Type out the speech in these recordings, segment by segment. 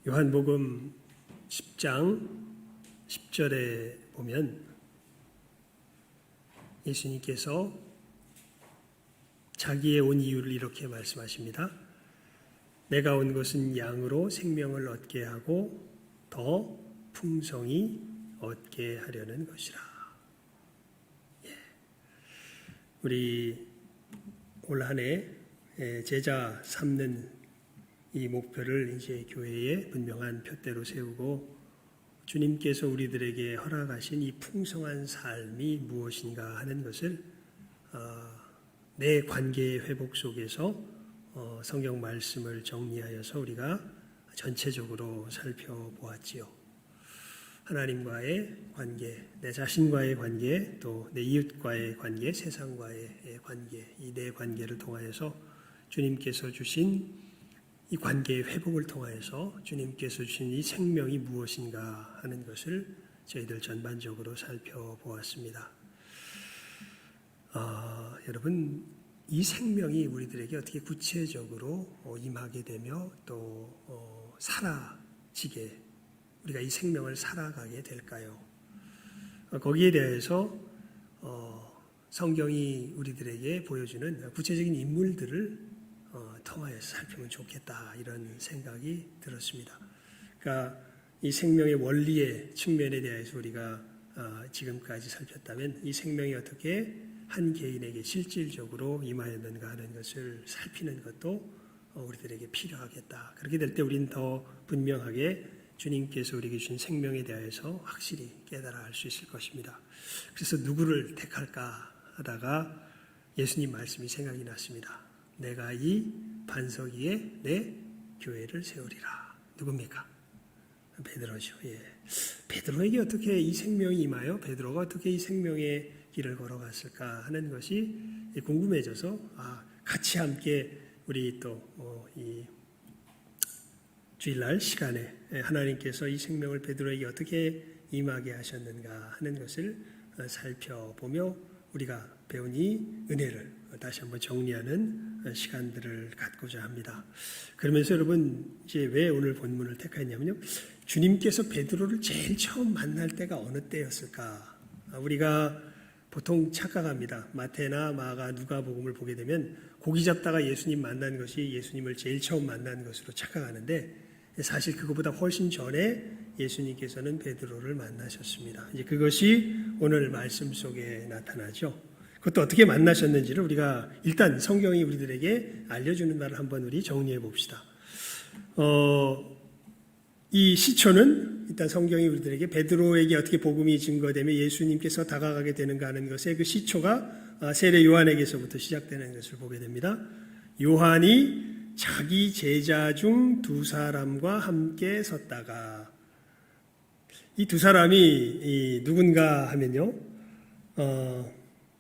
요한복음 10장 10절에 보면 예수님께서 자기의 온 이유를 이렇게 말씀하십니다. 내가 온 것은 양으로 생명을 얻게 하고 더 풍성히 얻게 하려는 것이라. 우리 올 한 해 제자 삼는 이 목표를 이제 교회에 분명한 표대로 세우고 주님께서 우리들에게 허락하신 이 풍성한 삶이 무엇인가 하는 것을 내 관계의 회복 속에서 성경 말씀을 정리하여서 우리가 전체적으로 살펴보았지요. 하나님과의 관계, 내 자신과의 관계, 또 내 이웃과의 관계, 세상과의 관계, 이 네 관계를 통하여서 주님께서 주신 이 관계의 회복을 통하여서 주님께서 주신 이 생명이 무엇인가 하는 것을 저희들 전반적으로 살펴보았습니다. 여러분, 이 생명이 우리들에게 어떻게 구체적으로 임하게 되며 또 사라지게 우리가 이 생명을 살아가게 될까요? 거기에 대해서 성경이 우리들에게 보여주는 구체적인 인물들을 통하여서 살피면 좋겠다, 이런 생각이 들었습니다. 그러니까 이 생명의 원리의 측면에 대해서 우리가 지금까지 살폈다면 이 생명이 어떻게 한 개인에게 실질적으로 임하였는가 하는 것을 살피는 것도 우리들에게 필요하겠다. 그렇게 될 때 우리는 더 분명하게 주님께서 우리에게 주신 생명에 대해서 확실히 깨달아 알 수 있을 것입니다. 그래서 누구를 택할까 하다가 예수님 말씀이 생각이 났습니다. 내가 이 반석 위에 내 교회를 세우리라. 누굽니까? 베드로죠. 베드로에게 어떻게 이 생명이 임하여 베드로가 어떻게 이 생명의 길을 걸어갔을까 하는 것이 궁금해져서 같이 함께 우리 또 이 주일날 시간에 하나님께서 이 생명을 베드로에게 어떻게 임하게 하셨는가 하는 것을 살펴보며 우리가 배운 이 은혜를 다시 한번 정리하는 시간들을 갖고자 합니다. 그러면서 여러분, 이제 왜 오늘 본문을 택했냐면요, 주님께서 베드로를 제일 처음 만날 때가 어느 때였을까? 우리가 보통 착각합니다. 마태나 마가, 누가복음을 보게 되면 고기 잡다가 예수님 만난 것이 예수님을 제일 처음 만난 것으로 착각하는데, 사실 그것보다 훨씬 전에 예수님께서는 베드로를 만나셨습니다. 이제 그것이 오늘 말씀 속에 나타나죠. 그것도 어떻게 만나셨는지를 우리가 일단 성경이 우리들에게 알려주는 바를 한번 우리 정리해 봅시다. 이 시초는 일단 성경이 우리들에게 베드로에게 어떻게 복음이 증거되며 예수님께서 다가가게 되는가 하는 것의 그 시초가 세례 요한에게서부터 시작되는 것을 보게 됩니다. 요한이 자기 제자 중 두 사람과 함께 섰다가, 이 두 사람이 누군가 하면요,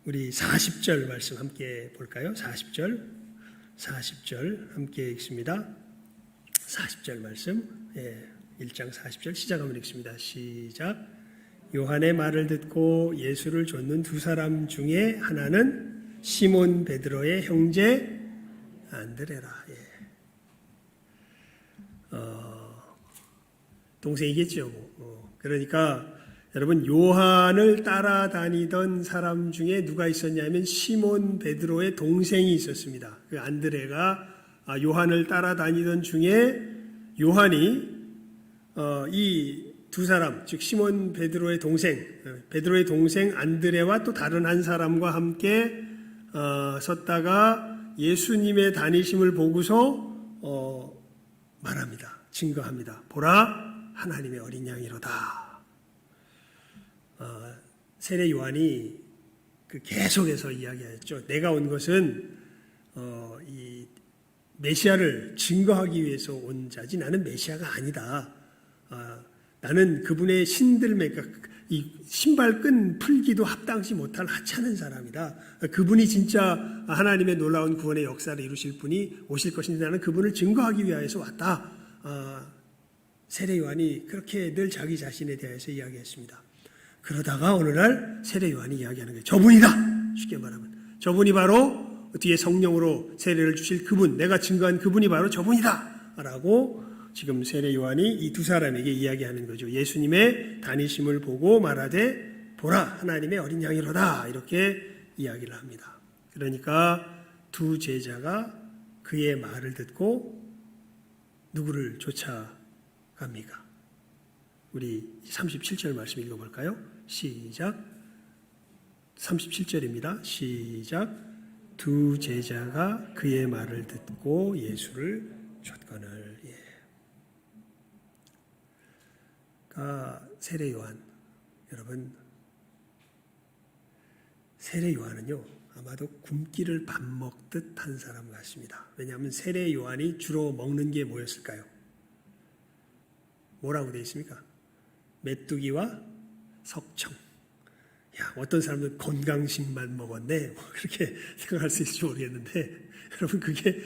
우리 40절 말씀 함께 볼까요? 40절 함께 읽습니다. 40절 말씀, 1장 40절 시작하면 읽습니다. 시작. 요한의 말을 듣고 예수를 좇는 두 사람 중에 하나는 시몬 베드로의 형제 안드레라. 동생이겠죠. 그러니까 여러분, 요한을 따라다니던 사람 중에 누가 있었냐면 시몬 베드로의 동생이 있었습니다. 그 안드레가 요한을 따라다니던 중에 요한이 이 두 사람, 즉 시몬 베드로의 동생 안드레와 또 다른 한 사람과 함께 섰다가 예수님의 다니심을 보고서 말합니다. 증거합니다. 보라, 하나님의 어린 양이로다. 세례 요한이 계속해서 이야기했죠. 내가 온 것은 이 메시아를 증거하기 위해서 온 자지 나는 메시아가 아니다. 나는 그분의 신들매, 이 신발끈 풀기도 합당치 못할 하찮은 사람이다. 그분이 진짜 하나님의 놀라운 구원의 역사를 이루실 분이 오실 것인데 나는 그분을 증거하기 위해서 왔다. 세례 요한이 그렇게 늘 자기 자신에 대해서 이야기했습니다. 그러다가 어느 날 세례 요한이 이야기하는 거예요. 저분이다. 쉽게 말하면 저분이 바로 뒤에 성령으로 세례를 주실 그분, 내가 증거한 그분이 바로 저분이다 라고 지금 세례 요한이 이 두 사람에게 이야기하는 거죠. 예수님의 다니심을 보고 말하되 보라 하나님의 어린 양이로다 이렇게 이야기를 합니다. 그러니까 두 제자가 그의 말을 듣고 누구를 쫓아갑니까? 우리 37절 말씀 읽어볼까요? 시작. 37절입니다. 시작. 두 제자가 그의 말을 듣고 예수를 쫓거늘. 세례 요한, 여러분, 세례 요한은요 아마도 굶기를 밥 먹듯 한 사람 같습니다. 왜냐하면 세례 요한이 주로 먹는 게 뭐였을까요? 뭐라고 되어 있습니까? 메뚜기와 석청. 야, 어떤 사람들은 건강식만 먹었네 뭐 그렇게 생각할 수 있을지 모르겠는데 여러분 그게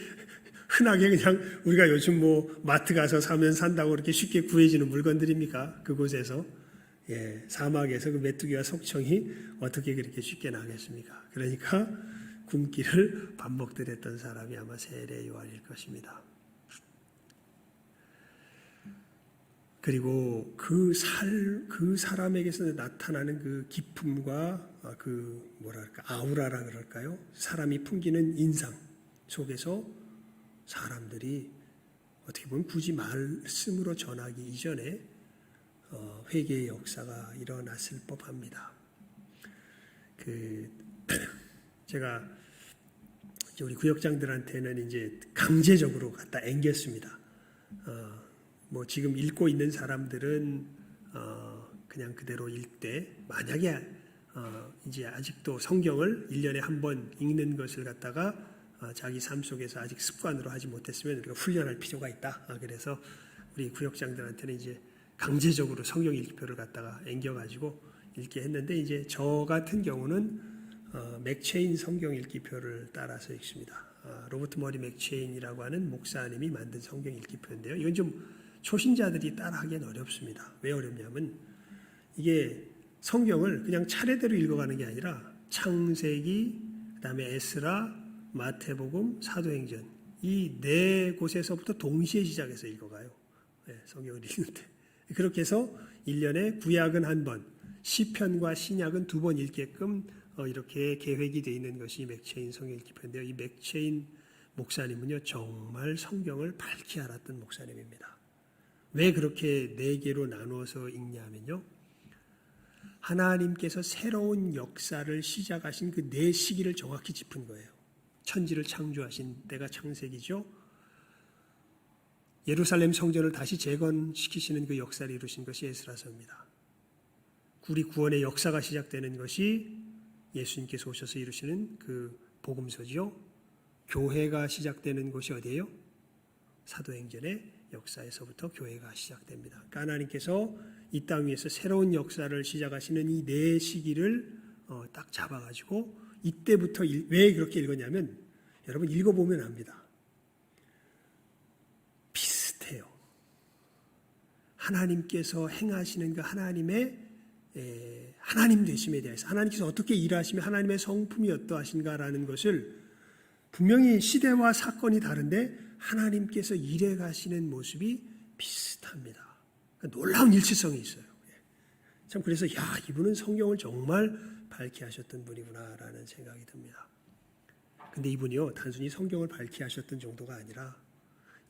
흔하게 그냥 우리가 요즘 뭐 마트 가서 사면 산다고 그렇게 쉽게 구해지는 물건들입니까? 그곳에서 사막에서 그 메뚜기와 석청이 어떻게 그렇게 쉽게 나겠습니까? 그러니까 굶기를 밥 먹듯 했던 사람이 아마 세례 요한일 것입니다. 그리고 그 사람에게서 나타나는 그 기품과 그 뭐랄까 아우라라 그럴까요? 사람이 풍기는 인상 속에서 사람들이 어떻게 보면 굳이 말씀으로 전하기 이전에 회개의 역사가 일어났을 법합니다. 제가 우리 구역장들한테는 이제 강제적으로 갖다 앵겼습니다. 뭐 지금 읽고 있는 사람들은 그냥 그대로 읽되 만약에 이제 아직도 성경을 1년에 한 번 읽는 것을 갖다가 자기 삶 속에서 아직 습관으로 하지 못했으면 우리가 훈련할 필요가 있다. 그래서 우리 구역장들한테는 이제 강제적으로 성경 읽기표를 갖다가 앵겨가지고 읽게 했는데 이제 저 같은 경우는 맥체인 성경 읽기표를 따라서 읽습니다. 로버트 머리 맥체인이라고 하는 목사님이 만든 성경 읽기표인데요. 이건 좀 초신자들이 따라하기는 어렵습니다. 왜 어렵냐면 이게 성경을 그냥 차례대로 읽어가는 게 아니라 창세기, 그다음에 에스라, 마태복음, 사도행전 이 네 곳에서부터 동시에 시작해서 읽어가요. 성경을 읽는데 그렇게 해서 1년에 구약은 한 번, 시편과 신약은 2번 읽게끔 이렇게 계획이 되어 있는 것이 맥체인 성경 읽기표인데요. 이 맥체인 목사님은요 정말 성경을 밝히 알았던 목사님입니다. 왜 그렇게 4개로 나누어서 읽냐면요. 하나님께서 새로운 역사를 시작하신 그 4시기를 정확히 짚은 거예요. 천지를 창조하신 때가 창세기죠. 예루살렘 성전을 다시 재건시키시는 그 역사를 이루신 것이 에스라서입니다. 우리 구원의 역사가 시작되는 것이 예수님께서 오셔서 이루시는 그 복음서지요. 교회가 시작되는 곳이 어디예요? 사도행전의 역사에서부터 교회가 시작됩니다. 그러니까 하나님께서 이 땅 위에서 새로운 역사를 시작하시는 이 4시기를 딱 잡아가지고 이때부터 왜 그렇게 읽었냐면 여러분 읽어보면 압니다. 비슷해요. 하나님께서 행하시는 그 하나님의 하나님 되심에 대해서 하나님께서 어떻게 일하시며 하나님의 성품이 어떠하신가라는 것을 분명히 시대와 사건이 다른데 하나님께서 일해 가시는 모습이 비슷합니다. 그러니까 놀라운 일치성이 있어요. 참 그래서 이분은 성경을 정말 밝게 하셨던 분이구나라는 생각이 듭니다. 근데 이분이요 단순히 성경을 밝게 하셨던 정도가 아니라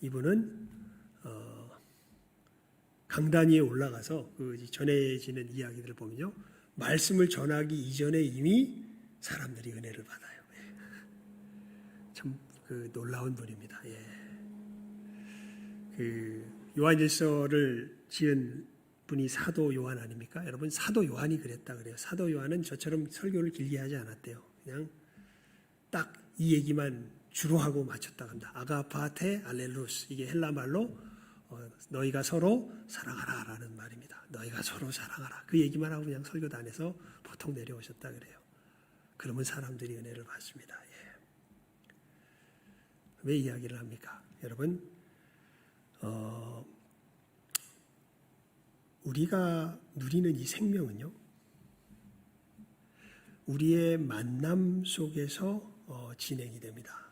이분은 강단 위에 올라가서 그 전해지는 이야기들을 보면요 말씀을 전하기 이전에 이미 사람들이 은혜를 받아요. 참 그 놀라운 분입니다. 그 요한일서를 지은 분이 사도 요한 아닙니까? 여러분 사도 요한이 그랬다 그래요. 사도 요한은 저처럼 설교를 길게 하지 않았대요. 그냥 딱 이 얘기만 주로 하고 마쳤다 합니다. 아가파테 알렐루스 이게 헬라 말로 너희가 서로 사랑하라 라는 말입니다. 너희가 서로 사랑하라 그 얘기만 하고 그냥 설교단에서 보통 내려오셨다 그래요. 그러면 사람들이 은혜를 받습니다. 왜 이야기를 합니까? 여러분 우리가 누리는 이 생명은요 우리의 만남 속에서 진행이 됩니다.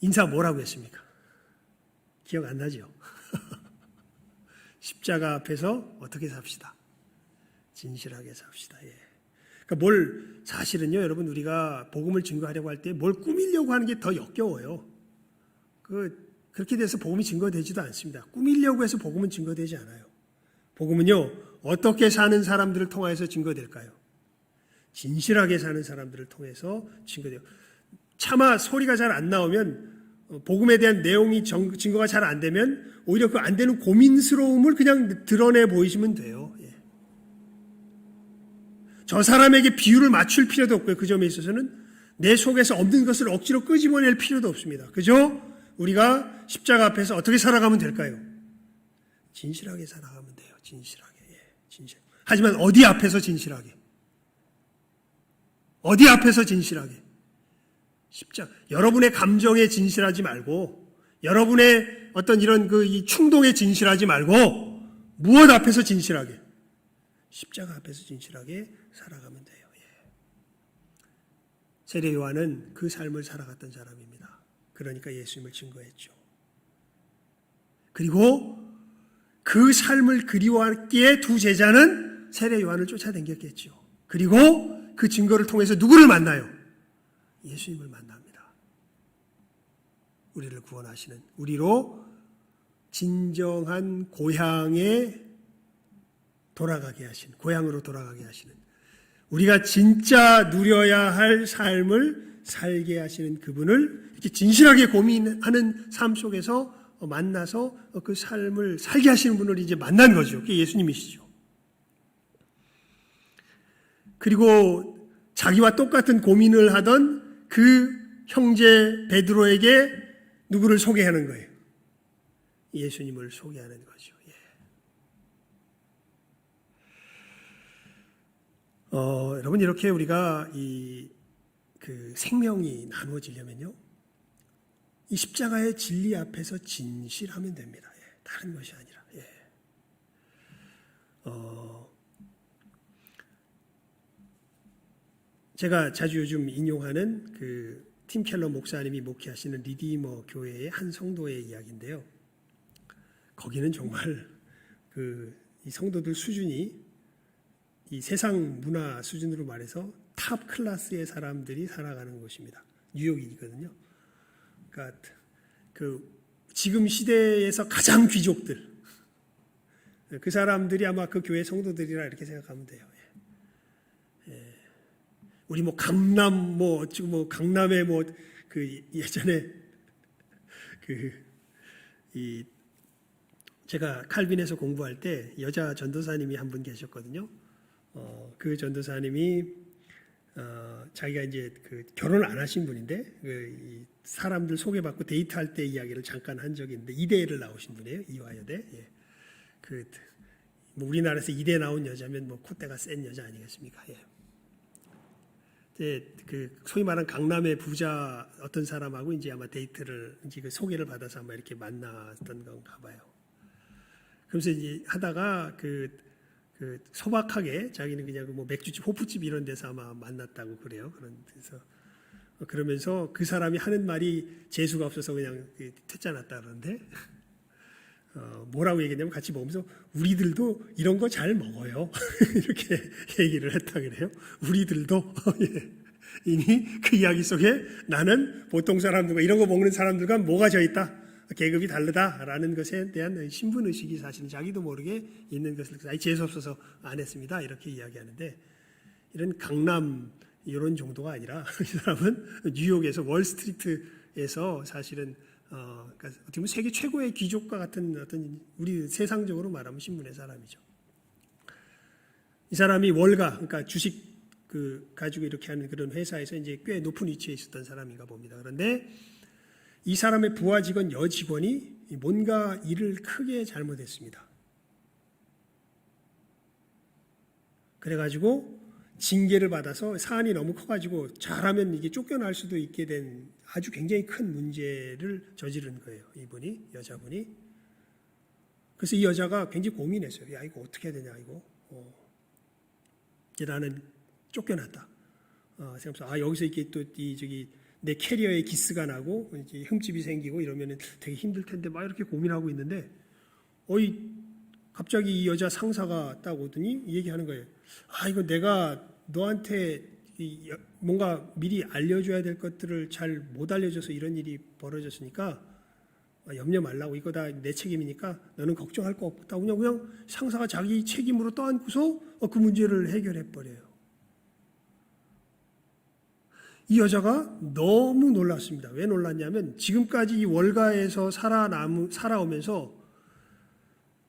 인사 뭐라고 했습니까? 기억 안 나죠? 십자가 앞에서 어떻게 삽시다. 진실하게 삽시다. 예. 그러니까 사실은요, 여러분, 우리가 복음을 증거하려고 할 때 뭘 꾸미려고 하는 게 더 역겨워요. 그렇게 돼서 복음이 증거되지도 않습니다. 꾸미려고 해서 복음은 증거되지 않아요. 복음은요, 어떻게 사는 사람들을 통해서 증거될까요? 진실하게 사는 사람들을 통해서 증거돼요. 차마 소리가 잘 안 나오면, 복음에 대한 내용이 증거가 잘 안 되면 오히려 그 안 되는 고민스러움을 그냥 드러내 보이시면 돼요. 예. 저 사람에게 비유를 맞출 필요도 없고요. 그 점에 있어서는 내 속에서 없는 것을 억지로 끄집어낼 필요도 없습니다. 그죠? 우리가 십자가 앞에서 어떻게 살아가면 될까요? 진실하게 살아가면 돼요. 진실하게. 예. 진실. 하지만 어디 앞에서 진실하게? 어디 앞에서 진실하게? 여러분의 감정에 진실하지 말고, 여러분의 어떤 이런 이 충동에 진실하지 말고, 무엇 앞에서 진실하게? 십자가 앞에서 진실하게 살아가면 돼요. 예. 세례 요한은 그 삶을 살아갔던 사람입니다. 그러니까 예수님을 증거했죠. 그리고 그 삶을 그리워하기에 두 제자는 세례 요한을 쫓아다녔겠죠. 그리고 그 증거를 통해서 누구를 만나요? 예수님을 만납니다. 우리를 구원하시는, 우리로 진정한 고향에 돌아가게 하시는, 고향으로 돌아가게 하시는, 우리가 진짜 누려야 할 삶을 살게 하시는 그분을 이렇게 진실하게 고민하는 삶 속에서 만나서 그 삶을 살게 하시는 분을 이제 만난 거죠. 그게 예수님이시죠. 그리고 자기와 똑같은 고민을 하던 그 형제 베드로에게 누구를 소개하는 거예요? 예수님을 소개하는 거죠. 예. 여러분, 이렇게 우리가 그 생명이 나누어지려면요, 이 십자가의 진리 앞에서 진실하면 됩니다. 예. 다른 것이 아니라. 예. 제가 자주 요즘 인용하는 팀 켈러 목사님이 목회하시는 리디머 교회의 한 성도의 이야기인데요. 거기는 정말 이 성도들 수준이 이 세상 문화 수준으로 말해서 탑 클래스의 사람들이 살아가는 곳입니다. 뉴욕이거든요. 그러니까 지금 시대에서 가장 귀족들, 그 사람들이 아마 그 교회 성도들이라 이렇게 생각하면 돼요. 우리 강남 강남에 예전에 제가 칼빈에서 공부할 때 여자 전도사님이 한 분 계셨거든요. 그 전도사님이 자기가 이제 결혼을 안 하신 분인데 이 사람들 소개받고 데이트할 때 이야기를 잠깐 한 적이 있는데 이대를 나오신 분이에요. 이화여대. 예. 우리나라에서 이대 나온 여자면 콧대가 센 여자 아니겠습니까? 예. 소위 말하는 강남의 부자 어떤 사람하고 이제 아마 데이트를 이제 소개를 받아서 아마 이렇게 만났던 건가 봐요. 그러면서 이제 하다가 소박하게 자기는 그냥 맥주집, 호프집 이런 데서 아마 만났다고 그래요. 그러면서 그 사람이 하는 말이 재수가 없어서 그냥 퇴짜 났다 그러는데 뭐라고 얘기했냐면 같이 먹으면서 우리들도 이런 거 잘 먹어요. 이렇게 얘기를 했다 그래요. 우리들도 예. 이미 그 이야기 속에 나는 보통 사람들과 이런 거 먹는 사람들과 뭐가 져 있다. 계급이 다르다라는 것에 대한 신분의식이 사실은 자기도 모르게 있는 것을 재수 없어서 안 했습니다. 이렇게 이야기하는데 이런 강남 이런 정도가 아니라 이 사람은 뉴욕에서 월스트리트에서 사실은 그러니까 어떻게 보면 세계 최고의 귀족과 같은 어떤 우리 세상적으로 말하면 신분의 사람이죠. 이 사람이 월가, 그러니까 주식 가지고 이렇게 하는 그런 회사에서 이제 꽤 높은 위치에 있었던 사람인가 봅니다. 그런데 이 사람의 부하 직원 여직원이 뭔가 일을 크게 잘못했습니다. 그래가지고 징계를 받아서 사안이 너무 커가지고 잘하면 이게 쫓겨날 수도 있게 된 아주 굉장히 큰 문제를 저지른 거예요. 이분이, 여자분이. 그래서 이 여자가 굉장히 고민했어요. 야, 이거 어떻게 해야 되냐, 이거. 나는 쫓겨났다. 생각해서 여기서 이렇게 또 내 캐리어에 기스가 나고 이제 흠집이 생기고 이러면 되게 힘들 텐데 막 이렇게 고민하고 있는데 갑자기 이 여자 상사가 딱 오더니 얘기하는 거예요. 이거 내가 너한테 뭔가 미리 알려줘야 될 것들을 잘 못 알려줘서 이런 일이 벌어졌으니까 염려 말라고, 이거 다 내 책임이니까 너는 걱정할 거 없다. 그냥 상사가 자기 책임으로 떠안고서 그 문제를 해결해 버려요. 이 여자가 너무 놀랐습니다. 왜 놀랐냐면 지금까지 이 월가에서 살아오면서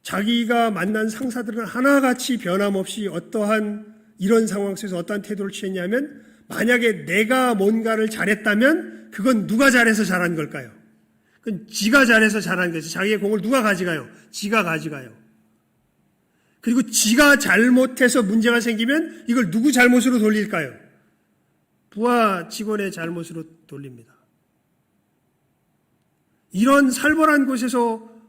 자기가 만난 상사들은 하나같이 변함없이 어떠한 이런 상황 속에서 어떠한 태도를 취했냐면, 만약에 내가 뭔가를 잘했다면 그건 누가 잘해서 잘한 걸까요? 그건 지가 잘해서 잘한 거지. 자기의 공을 누가 가져가요? 지가 가져가요. 그리고 지가 잘못해서 문제가 생기면 이걸 누구 잘못으로 돌릴까요? 부하 직원의 잘못으로 돌립니다. 이런 살벌한 곳에서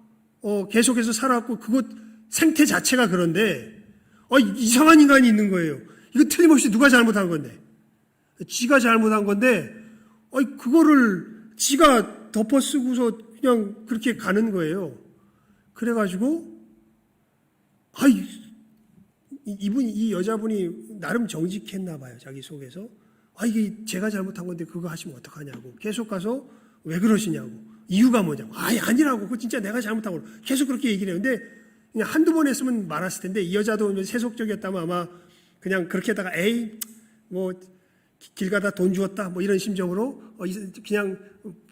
계속해서 살아왔고 그곳 생태 자체가 그런데 이상한 인간이 있는 거예요. 이거 틀림없이 누가 잘못한 건데, 지가 잘못한 건데 그거를 지가 덮어쓰고서 그냥 그렇게 가는 거예요. 그래가지고 이 여자분이 나름 정직했나 봐요. 자기 속에서 이게 제가 잘못한 건데 그거 하시면 어떡하냐고 계속 가서 왜 그러시냐고, 이유가 뭐냐고, 아니라고, 그거 진짜 내가 잘못한 거로 계속 그렇게 얘기를 해요. 근데 그냥 한두 번 했으면 말았을 텐데 이 여자도 세속적이었다면 아마 그냥 그렇게 하다가 뭐 길 가다 돈 주었다 뭐 이런 심정으로 그냥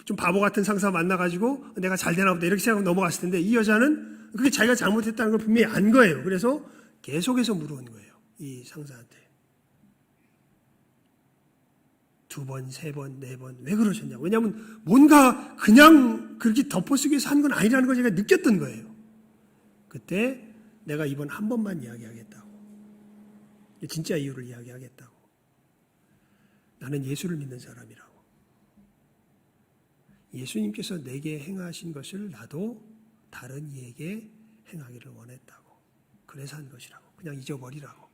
좀 바보 같은 상사 만나가지고 내가 잘 되나 보다 이렇게 생각하고 넘어갔을 텐데, 이 여자는 그게 자기가 잘못했다는 걸 분명히 안 거예요. 그래서 계속해서 물어온 거예요. 이 상사한테. 2번, 3번, 4번 왜 그러셨냐고. 왜냐하면 뭔가 그냥 그렇게 덮어쓰기 위해서 한 건 아니라는 걸 제가 느꼈던 거예요. 그때 내가 이번 한 번만 이야기하겠다고. 진짜 이유를 이야기하겠다고. 나는 예수를 믿는 사람이라고. 예수님께서 내게 행하신 것을 나도 다른 이에게 행하기를 원했다고. 그래서 한 것이라고. 그냥 잊어버리라고.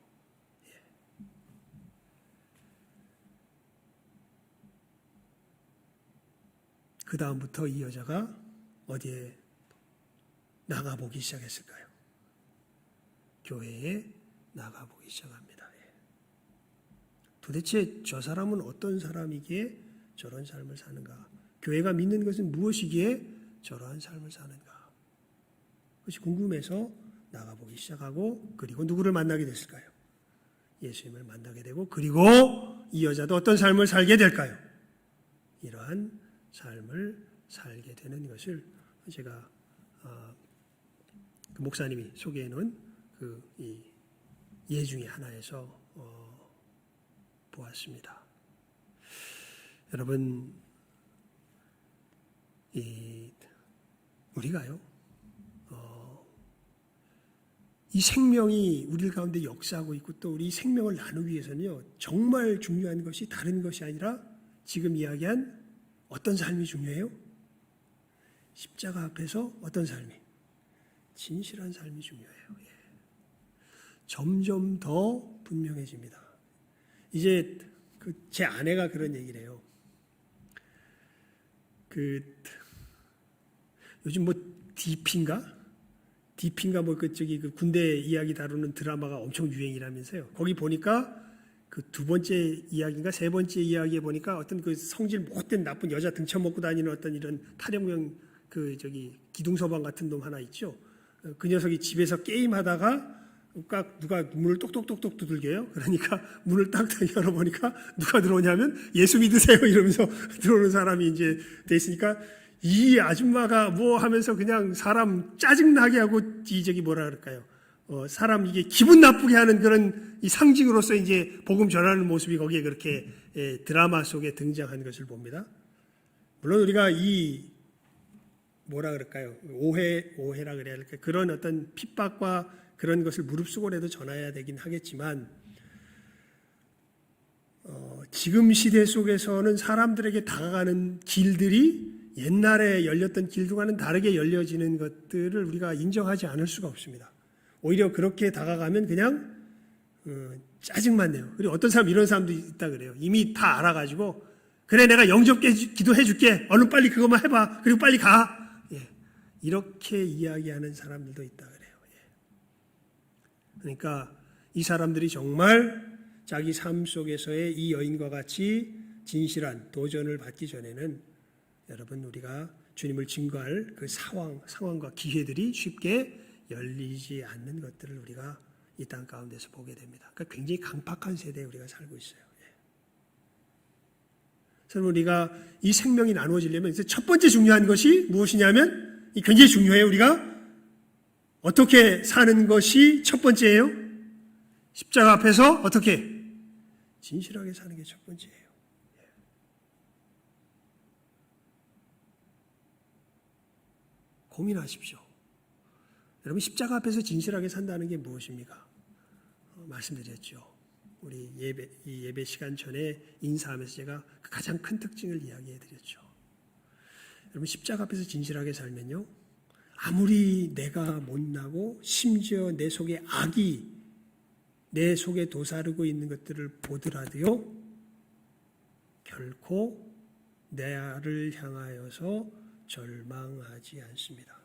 그 다음부터 이 여자가 어디에 나가보기 시작했을까요? 교회에 나가보기 시작합니다. 도대체 저 사람은 어떤 사람이기에 저런 삶을 사는가? 교회가 믿는 것은 무엇이기에 저러한 삶을 사는가? 그것이 궁금해서 나가보기 시작하고, 그리고 누구를 만나게 됐을까요? 예수님을 만나게 되고, 그리고 이 여자도 어떤 삶을 살게 될까요? 이러한 삶을 살게 되는 것을 제가 그 목사님이 소개해 놓은 이 예 중에 하나에서 보았습니다. 여러분, 우리가요, 이 생명이 우리 가운데 역사하고 있고 또 우리 생명을 나누기 위해서는요, 정말 중요한 것이 다른 것이 아니라 지금 이야기한 어떤 삶이 중요해요? 십자가 앞에서 어떤 삶이? 진실한 삶이 중요해요. 점점 더 분명해집니다. 이제 제 아내가 그런 얘기를 해요. 요즘 뭐 DP인가 뭐 저기 군대 이야기 다루는 드라마가 엄청 유행이라면서요. 거기 보니까 그 2번째 이야기인가 3번째 이야기에 보니까 어떤 그 성질 못된 나쁜 여자 등쳐먹고 다니는 어떤 이런 탈영명 기둥서방 같은 놈 하나 있죠. 그 녀석이 집에서 게임하다가 누가 문을 똑똑똑똑 두들겨요. 그러니까 문을 딱 열어보니까 누가 들어오냐면 예수 믿으세요 이러면서 들어오는 사람이 이제 돼 있으니까, 이 아줌마가 뭐 하면서 그냥 사람 짜증나게 하고 뭐라 그럴까요? 사람 이게 기분 나쁘게 하는 그런 이 상징으로서 이제 복음 전하는 모습이 거기에 그렇게 드라마 속에 등장한 것을 봅니다. 물론 우리가 이 뭐라 그럴까요? 오해라 그래야 할까요? 그런 어떤 핍박과 그런 것을 무릅쓰고라도 전해야 되긴 하겠지만, 지금 시대 속에서는 사람들에게 다가가는 길들이 옛날에 열렸던 길들과는 다르게 열려지는 것들을 우리가 인정하지 않을 수가 없습니다. 오히려 그렇게 다가가면 그냥 짜증만 내요. 그리고 어떤 사람 이런 사람도 있다 그래요. 이미 다 알아가지고 그래, 내가 영접 기도해 줄게. 얼른 빨리 그것만 해봐. 그리고 빨리 가. 예. 이렇게 이야기하는 사람들도 있다 그래요. 예. 그러니까 이 사람들이 정말 자기 삶 속에서의 이 여인과 같이 진실한 도전을 받기 전에는 여러분, 우리가 주님을 증거할 그 상황과 기회들이 쉽게 열리지 않는 것들을 우리가 이 땅 가운데서 보게 됩니다. 그러니까 굉장히 강팍한 세대에 우리가 살고 있어요. 그래서 우리가 이 생명이 나누어지려면 첫 번째 중요한 것이 무엇이냐면, 굉장히 중요해요. 우리가 어떻게 사는 것이 첫 번째예요? 십자가 앞에서 어떻게? 진실하게 사는 게 첫 번째예요. 고민하십시오. 여러분, 십자가 앞에서 진실하게 산다는 게 무엇입니까? 말씀드렸죠. 우리 예배 시간 전에 인사하면서 제가 가장 큰 특징을 이야기해 드렸죠. 여러분, 십자가 앞에서 진실하게 살면요, 아무리 내가 못나고 심지어 내 속에 악이 내 속에 도사르고 있는 것들을 보더라도요, 결코 나를 향하여서 절망하지 않습니다.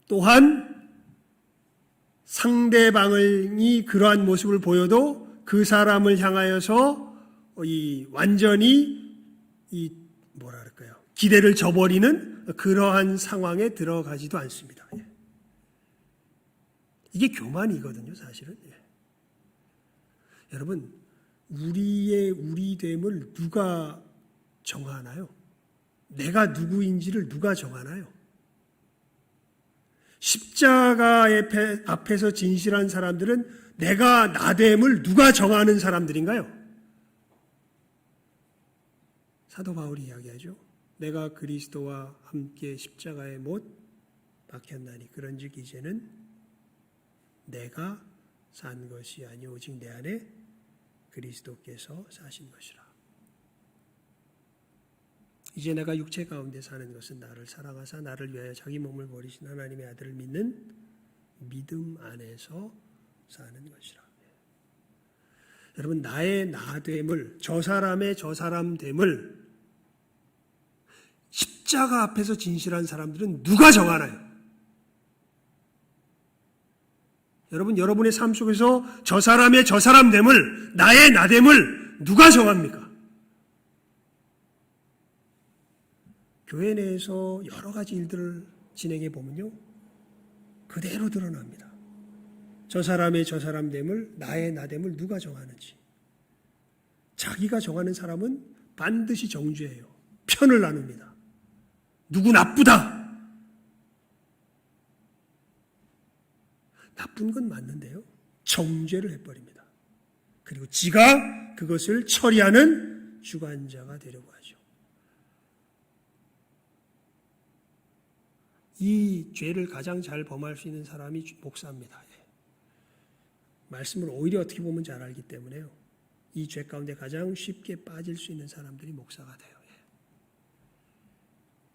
또한 상대방이 그러한 모습을 보여도 그 사람을 향하여서 완전히 기대를 저버리는 그러한 상황에 들어가지도 않습니다. 이게 교만이거든요, 사실은. 여러분, 우리의 우리됨을 누가 정하나요? 내가 누구인지를 누가 정하나요? 십자가 앞에서 진실한 사람들은 내가 나됨을 누가 정하는 사람들인가요? 사도 바울이 이야기하죠. 내가 그리스도와 함께 십자가에 못 박혔나니 그런즉 이제는 내가 산 것이 아니 오직 내 안에 그리스도께서 사신 것이라. 이제 내가 육체 가운데 사는 것은 나를 사랑하사 나를 위하여 자기 몸을 버리신 하나님의 아들을 믿는 믿음 안에서 사는 것이라. 여러분, 나의 나됨을, 저 사람의 저 사람됨을 십자가 앞에서 진실한 사람들은 누가 정하나요? 여러분, 여러분의 삶 속에서 저 사람의 저 사람됨을, 나의 나됨을 누가 정합니까? 교회 내에서 여러 가지 일들을 진행해 보면요, 그대로 드러납니다. 저 사람의 저 사람됨을, 나의 나됨을 누가 정하는지. 자기가 정하는 사람은 반드시 정죄해요. 편을 나눕니다. 누구 나쁘다. 나쁜 건 맞는데요, 정죄를 해버립니다. 그리고 지가 그것을 처리하는 주관자가 되려고 하죠. 이 죄를 가장 잘 범할 수 있는 사람이 목사입니다. 말씀을 오히려 어떻게 보면 잘 알기 때문에요, 이 죄 가운데 가장 쉽게 빠질 수 있는 사람들이 목사가 돼요.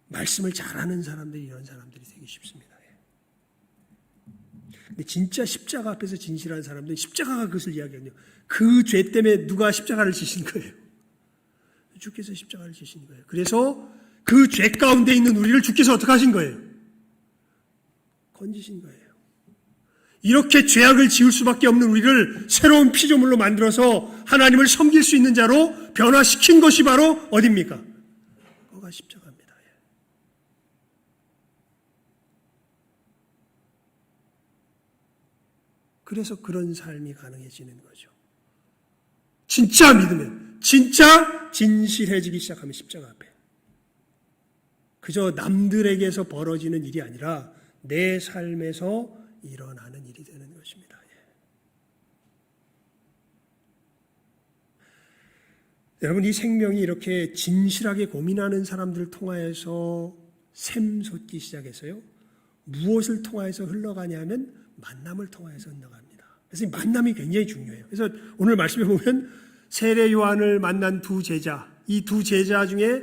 말씀을 잘하는 사람들이 이런 사람들이 되기 쉽습니다. 근데 진짜 십자가 앞에서 진실한 사람들은 십자가가 그것을 이야기하거든요. 그 죄 때문에 누가 십자가를 지신 거예요? 주께서 십자가를 지신 거예요. 그래서 그 죄 가운데 있는 우리를 주께서 어떻게 하신 거예요? 건지신 거예요. 이렇게 죄악을 지을 수밖에 없는 우리를 새로운 피조물로 만들어서 하나님을 섬길 수 있는 자로 변화시킨 것이 바로 어디입니까? 그거가 십자가입니다. 그래서 그런 삶이 가능해지는 거죠. 진짜 믿으면, 진짜 진실해지기 시작하면 십자가 앞에. 그저 남들에게서 벌어지는 일이 아니라 내 삶에서 일어나는 일이 되는 것입니다. 여러분, 이 생명이 이렇게 진실하게 고민하는 사람들을 통하여서 샘솟기 시작해서요, 무엇을 통하여서 흘러가냐면 만남을 통하여서 흘러갑니다. 그래서 이 만남이 굉장히 중요해요. 그래서 오늘 말씀에 보면 세례 요한을 만난 두 제자, 이 두 제자 중에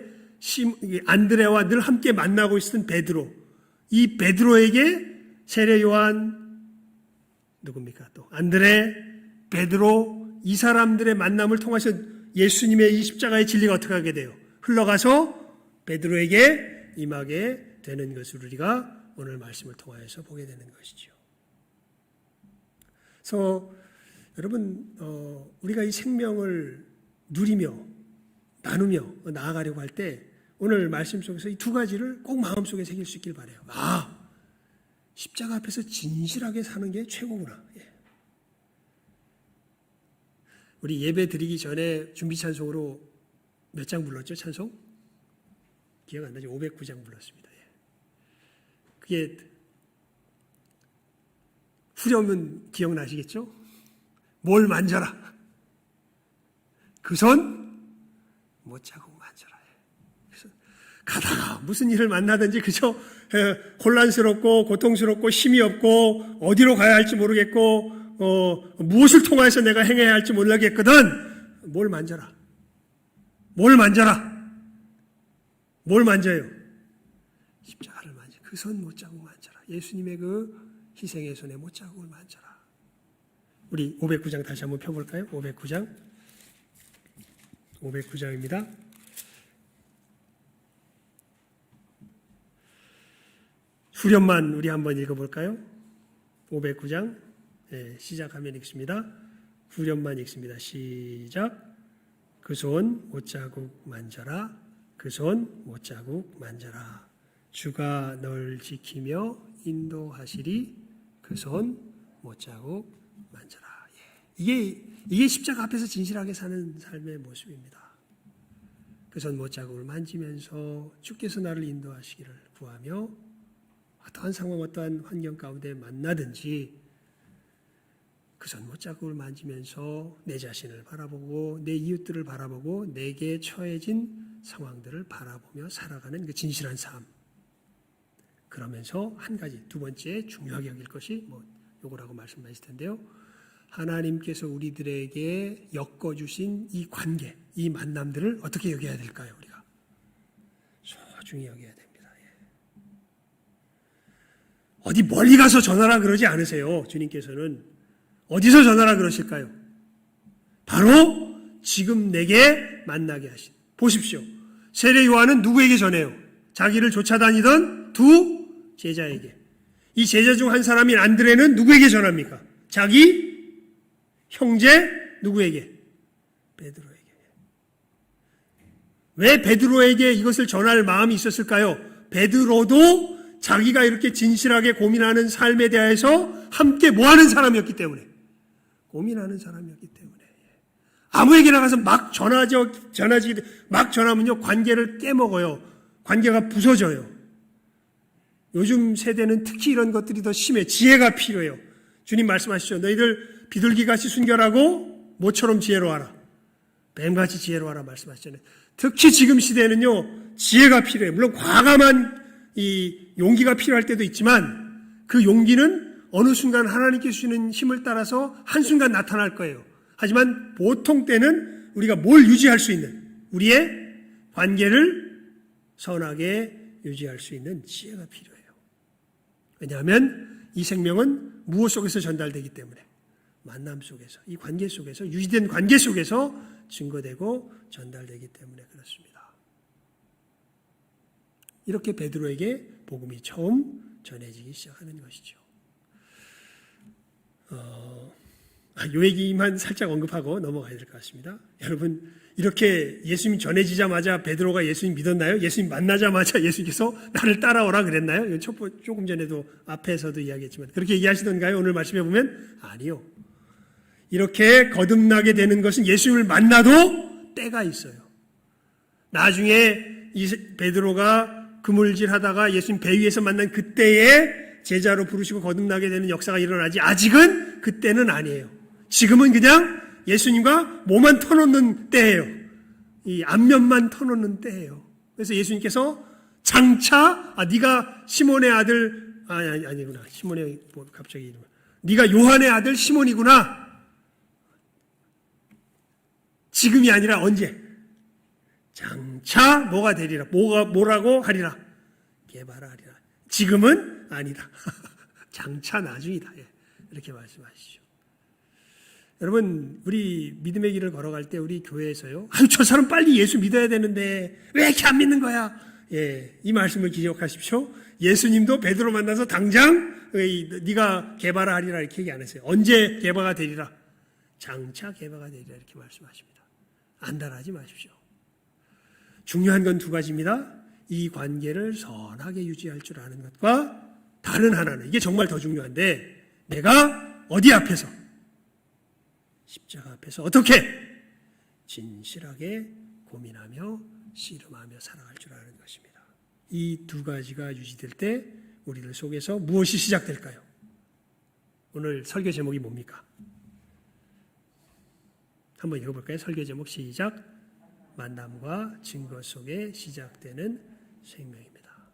안드레와 늘 함께 만나고 있었던 베드로, 이 베드로에게 세례 요한 누굽니까? 또 안드레, 베드로 이 사람들의 만남을 통해서 예수님의 이 십자가의 진리가 어떻게 하게 돼요? 흘러가서 베드로에게 임하게 되는 것을 우리가 오늘 말씀을 통하여서 보게 되는 것이죠. 그래서 여러분 우리가 이 생명을 누리며 나누며 나아가려고 할 때 오늘 말씀 속에서 이 두 가지를 꼭 마음속에 새길 수 있길 바라요. 십자가 앞에서 진실하게 사는 게 최고구나. 우리 예배 드리기 전에 준비 찬송으로 몇 장 불렀죠? 찬송? 기억 안 나죠? 509장 불렀습니다. 그게 후렴은 기억나시겠죠? 뭘 만져라. 그 손 못 자국 만져라. 그래서 가다가 무슨 일을 만나든지 그저 혼란스럽고 고통스럽고 힘이 없고 어디로 가야 할지 모르겠고 무엇을 통해서 내가 행해야 할지 모르겠거든. 뭘 만져라. 뭘 만져라. 뭘 만져요? 십자가를 만져. 그 손 못 자국 만져라. 예수님의 그 희생의 손에 못 자국을 만져라. 우리 509장 다시 한번 펴볼까요? 509장입니다. 후렴만 우리 한번 읽어볼까요? 509장 시작하면 읽습니다. 후렴만 읽습니다. 시작. 그 손 못자국 만져라. 그 손 못자국 만져라. 주가 널 지키며 인도하시리. 그 손 못자국 만져라. 이게 십자가 앞에서 진실하게 사는 삶의 모습입니다. 그 손 못자국을 만지면서 주께서 나를 인도하시기를 구하며 어떠한 상황, 어떠한 환경 가운데 만나든지 그 손 못자국을 만지면서 내 자신을 바라보고 내 이웃들을 바라보고 내게 처해진 상황들을 바라보며 살아가는 그 진실한 삶. 그러면서 한 가지, 두 번째 중요하게 여길 것이 요거라고 말씀하실 텐데요. 하나님께서 우리들에게 엮어주신 이 관계, 이 만남들을 어떻게 여겨야 될까요? 우리가 소중히 여겨야 됩니다. 어디 멀리 가서 전하라 그러지 않으세요. 주님께서는 어디서 전하라 그러실까요? 바로 지금 내게 만나게 하신. 보십시오. 세례 요한은 누구에게 전해요? 자기를 쫓아다니던 두 제자에게. 이 제자 중 한 사람인 안드레는 누구에게 전합니까? 자기 형제 누구에게? 베드로에게. 왜 베드로에게 이것을 전할 마음이 있었을까요? 베드로도 자기가 이렇게 진실하게 고민하는 삶에 대해서 함께 뭐하는 사람이었기 때문에, 고민하는 사람이었기 때문에 아무에게나 가서 막 막 전하면요 관계를 깨먹어요. 관계가 부서져요. 요즘 세대는 특히 이런 것들이 더 심해. 지혜가 필요해요. 주님 말씀하시죠. 너희들 비둘기같이 순결하고 모처럼 지혜로워하라. 뱀같이 지혜로워하라 말씀하시잖아요. 특히 지금 시대는요 지혜가 필요해요. 물론 과감한 이 용기가 필요할 때도 있지만 그 용기는 어느 순간 하나님께 주시는 힘을 따라서 한순간 나타날 거예요. 하지만 보통 때는 우리가 뭘 유지할 수 있는, 우리의 관계를 선하게 유지할 수 있는 지혜가 필요해요. 왜냐하면 이 생명은 무엇 속에서 전달되기 때문에, 만남 속에서, 이 관계 속에서, 유지된 관계 속에서 증거되고 전달되기 때문에 그렇습니다. 이렇게 베드로에게 복음이 처음 전해지기 시작하는 것이죠. 요 얘기만 살짝 언급하고 넘어가야 될 것 같습니다. 여러분, 이렇게 예수님 전해지자마자 베드로가 예수님 믿었나요? 예수님 만나자마자 예수님께서 나를 따라오라 그랬나요? 조금 전에도 앞에서도 이야기했지만 그렇게 얘기하시던가요? 오늘 말씀해 보면 아니요. 이렇게 거듭나게 되는 것은 예수님을 만나도 때가 있어요. 나중에 이 베드로가 그물질하다가 예수님 배 위에서 만난 그때에 제자로 부르시고 거듭나게 되는 역사가 일어나지, 아직은 그때는 아니에요. 지금은 그냥 예수님과 몸만 터놓는 때예요. 이 안면만 터놓는 때예요. 그래서 예수님께서 장차 네가 시몬의 아들 아니구나. 시몬의 갑자기 이름. 네가 요한의 아들 시몬이구나. 지금이 아니라 언제? 장차 뭐가 되리라. 뭐라고 하리라. 개발하리라. 지금은 아니다. 장차 나중이다. 이렇게 말씀하시죠. 여러분, 우리 믿음의 길을 걸어갈 때 우리 교회에서요, 아유, 저 사람 빨리 예수 믿어야 되는데 왜 이렇게 안 믿는 거야? 예, 이 말씀을 기억하십시오. 예수님도 베드로 만나서 당장 네가 개바라 하리라 이렇게 얘기 안 했어요. 언제 개바가 되리라? 장차 개바가 되리라 이렇게 말씀하십니다. 안달하지 마십시오. 중요한 건 두 가지입니다. 이 관계를 선하게 유지할 줄 아는 것과 다른 하나는, 이게 정말 더 중요한데, 내가 어디 앞에서, 십자가 앞에서 어떻게 진실하게 고민하며 씨름하며 살아갈 줄 아는 것입니다. 이 두 가지가 유지될 때 우리들 속에서 무엇이 시작될까요? 오늘 설교 제목이 뭡니까? 한번 읽어볼까요? 설교 제목 시작. 만남과 증거 속에 시작되는 생명입니다.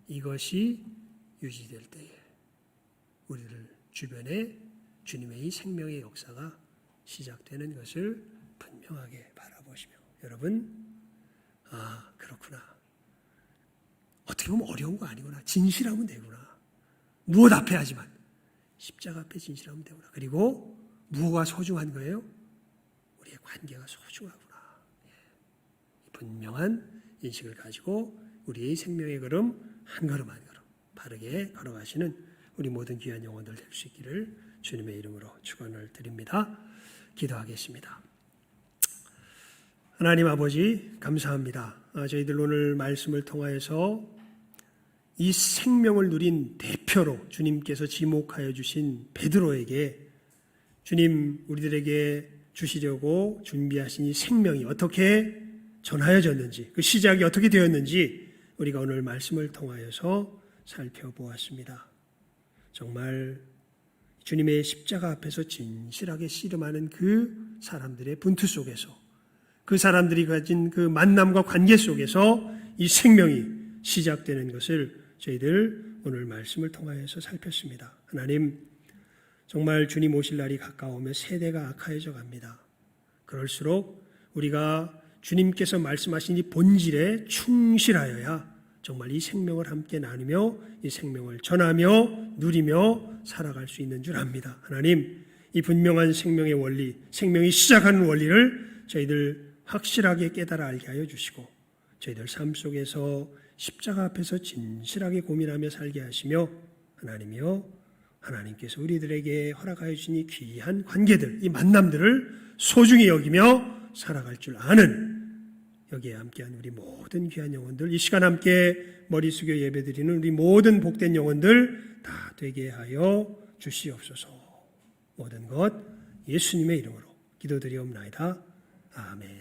이것이 유지될 때에 우리들 주변에 주님의 이 생명의 역사가 시작되는 것을 분명하게 바라보시며, 여러분, 아, 그렇구나. 어떻게 보면 어려운 거 아니구나. 진실하면 되구나. 무엇 앞에 하지만 십자가 앞에 진실하면 되구나. 그리고 무엇가 소중한 거예요? 우리의 관계가 소중하구나. 분명한 인식을 가지고 우리의 생명의 걸음 한 걸음 한 걸음 바르게 걸어가시는 우리 모든 귀한 영혼들 될 수 있기를 주님의 이름으로 축원을 드립니다. 기도하겠습니다. 하나님 아버지, 감사합니다. 저희들 오늘 말씀을 통하여서 이 생명을 누린 대표로 주님께서 지목하여 주신 베드로에게 주님 우리들에게 주시려고 준비하신 이 생명이 어떻게 전하여졌는지, 그 시작이 어떻게 되었는지 우리가 오늘 말씀을 통하여서 살펴보았습니다. 정말 주님의 십자가 앞에서 진실하게 씨름하는 그 사람들의 분투 속에서, 그 사람들이 가진 그 만남과 관계 속에서 이 생명이 시작되는 것을 저희들 오늘 말씀을 통하여서 살폈습니다. 하나님, 정말 주님 오실 날이 가까우며 세대가 악화해져 갑니다. 그럴수록 우리가 주님께서 말씀하신 이 본질에 충실하여야 정말 이 생명을 함께 나누며 이 생명을 전하며 누리며 살아갈 수 있는 줄 압니다. 하나님, 이 분명한 생명의 원리, 생명이 시작하는 원리를 저희들 확실하게 깨달아 알게 하여 주시고, 저희들 삶 속에서 십자가 앞에서 진실하게 고민하며 살게 하시며, 하나님이여, 하나님께서 우리들에게 허락하여 주신 이 귀한 관계들, 이 만남들을 소중히 여기며 살아갈 줄 아는, 여기에 함께한 우리 모든 귀한 영혼들, 이 시간 함께 머리 숙여 예배드리는 우리 모든 복된 영혼들 다 되게 하여 주시옵소서. 모든 것 예수님의 이름으로 기도드리옵나이다. 아멘.